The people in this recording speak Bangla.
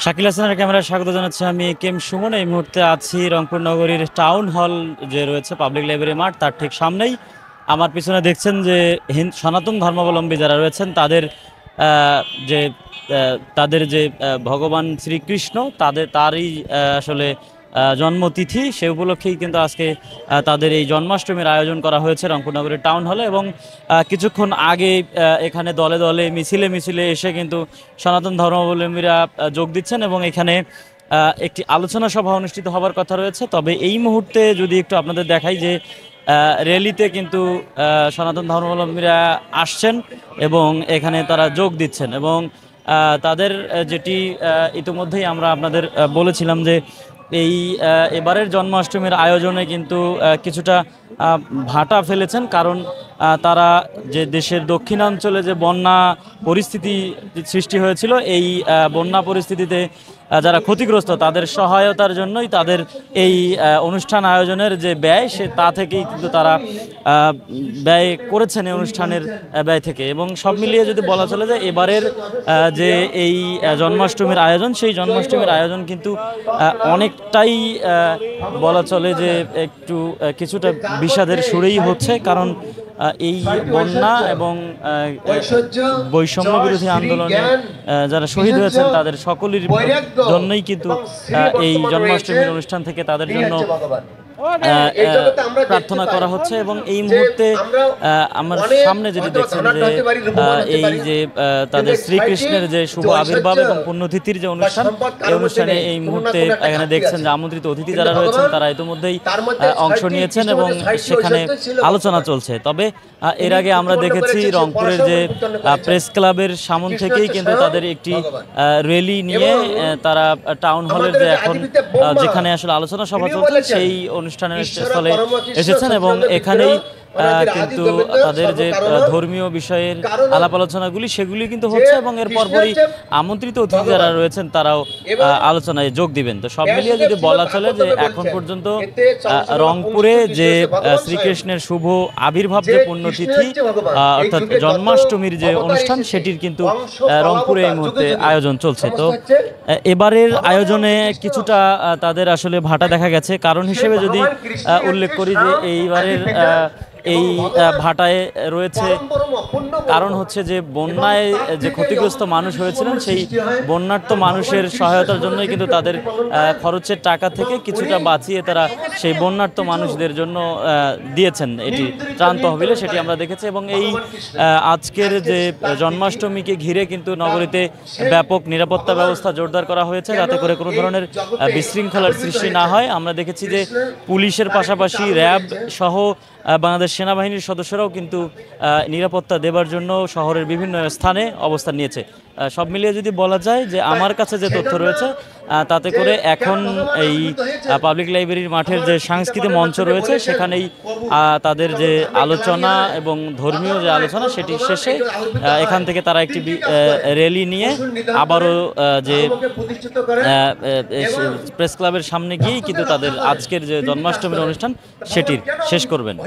শাকিল হাসানের ক্যামেরায় স্বাগত জানাচ্ছি আমি কেম সুমন। এই মুহূর্তে আছি রংপুর নগরীর টাউন হল যে রয়েছে পাবলিক লাইব্রেরি মাঠ, তার ঠিক সামনেই। আমার পিছনে দেখছেন যে সনাতন ধর্মাবলম্বী যারা রয়েছেন তাদের যে ভগবান শ্রীকৃষ্ণ তারই আসলে জন্মতিথি, সে উপলক্ষেই কিন্তু আজকে তাদের এই জন্মাষ্টমীর আয়োজন করা হয়েছে রংপুর নগরের টাউন হলে। এবং কিছুক্ষণ আগে এখানে দলে দলে মিছিলে মিছিলে এসে কিন্তু সনাতন ধর্মাবলম্বীরা যোগ দিচ্ছেন এবং এখানে একটি আলোচনা সভা অনুষ্ঠিত হবার কথা রয়েছে। তবে এই মুহূর্তে যদি একটু আপনাদের দেখাই যে র্যালিতে কিন্তু সনাতন ধর্মাবলম্বীরা আসছেন এবং এখানে তারা যোগ দিচ্ছেন। এবং তাদের যেটি ইতিমধ্যেই আমরা আপনাদের বলেছিলাম যে এই এবারের জন্মাষ্টমীর আয়োজনে কিন্তু কিছুটা ভাটা ফেলেছেন, কারণ তারা যে দেশের দক্ষিণাঞ্চলে যে বন্যা পরিস্থিতি সৃষ্টি হয়েছিল, এই বন্যা পরিস্থিতিতে যারা ক্ষতিগ্রস্ত তাদের সহায়তার জন্যই তাদের এই অনুষ্ঠান আয়োজনের যে ব্যয়, তা থেকেই কিন্তু তারা ব্যয় করেছেন এই অনুষ্ঠানের ব্যয় থেকে। এবং সব মিলিয়ে যদি বলা চলে যে এবারের যে এই জন্মাষ্টমীর আয়োজন, সেই জন্মাষ্টমীর আয়োজন কিন্তু অনেকটাই বলা চলে যে একটু কিছুটা বিষাদের সুরেই হচ্ছে, কারণ এই বন্যা এবং বৈষম্য বিরোধী আন্দোলনে যারা শহীদ হয়েছেন তাদের সকলের জন্যই কিন্তু এই জন্মাষ্টমীর অনুষ্ঠান থেকে তাদের জন্য প্রার্থনা করা হচ্ছে। এবং এই মুহূর্তে আমার সামনে যেটি দেখছেন যে এই যে তাদের শ্রীকৃষ্ণের যে শুভ আবির্ভাব এবং পুণ্যতিথির যে অনুষ্ঠান, এই অনুষ্ঠানে এই মুহূর্তে এখানে দেখছেন যে আমন্ত্রিত অতিথি যারা রয়েছেন তারা ইতিমধ্যেই অংশ নিয়েছেন এবং সেখানে আলোচনা চলছে। তবে এর আগে আমরা দেখেছি রংপুরের যে প্রেস ক্লাবের সামন থেকেই কিন্তু তাদের একটি র্যালি নিয়ে তারা টাউন হলের যে এখন যেখানে আসলে আলোচনা সভা চলছে সেই অনুষ্ঠানের স্থলে এসেছেন এবং এখানেই কিন্তু তাদের যে ধর্মীয় বিষয়ের আলাপ আলোচনাগুলি সেগুলি কিন্তু হচ্ছে এবং এর পরপরই আমন্ত্রিত অতিথি যারা রয়েছেন তারাও আলোচনায় যোগ দিবেন। তো সব মিলিয়ে যদি বলা চলে যে এখন পর্যন্ত রংপুরে যে শ্রীকৃষ্ণের শুভ আবির্ভাব যে পুণ্যতিথি অর্থাৎ জন্মাষ্টমীর যে অনুষ্ঠান, সেটির কিন্তু রংপুরে এই মুহূর্তে আয়োজন চলছে। তো এবারের আয়োজনে কিছুটা তাদের আসলে ভাটা দেখা গেছে। কারণ হিসেবে যদি উল্লেখ করি যে এইবারের এই ভাটায় রয়েছে কারণ হচ্ছে যে বন্যায় যে ক্ষতিগ্রস্ত মানুষ হয়েছিলেন, সেই বন্যার্ত মানুষের সহায়তার জন্যই কিন্তু তাদের খরচের টাকা থেকে কিছুটা বাঁচিয়ে তারা সেই বন্যার্ত মানুষদের জন্য দিয়েছেন এটি ত্রাণ তহবিলে, সেটি আমরা দেখেছি। এবং এই আজকের যে জন্মাষ্টমীকে ঘিরে কিন্তু নগরীতে ব্যাপক নিরাপত্তা ব্যবস্থা জোরদার করা হয়েছে যাতে করে কোনো ধরনের বিশৃঙ্খলার সৃষ্টি না হয়। আমরা দেখেছি যে পুলিশের পাশাপাশি র্যাব সহ বাংলাদেশ সেনাবাহিনীর সদস্যরাও কিন্তু নিরাপত্তা দেবার জন্য শহরের বিভিন্ন স্থানে অবস্থান নিয়েছে। সব মিলিয়ে যদি বলা যায় যে আমার কাছে যে তথ্য রয়েছে তাতে করে এখন এই পাবলিক লাইব্রেরির মাঠের যে সাংস্কৃতিক মঞ্চ রয়েছে সেখানেই তাদের যে আলোচনা এবং ধর্মীয় যে আলোচনা সেটি শেষে এখান থেকে তারা একটি র্যালি নিয়ে আবারও যে প্রেস ক্লাবের সামনে গিয়েই কিন্তু তাদের আজকের যে জন্মাষ্টমীর অনুষ্ঠান সেটির শেষ করবেন।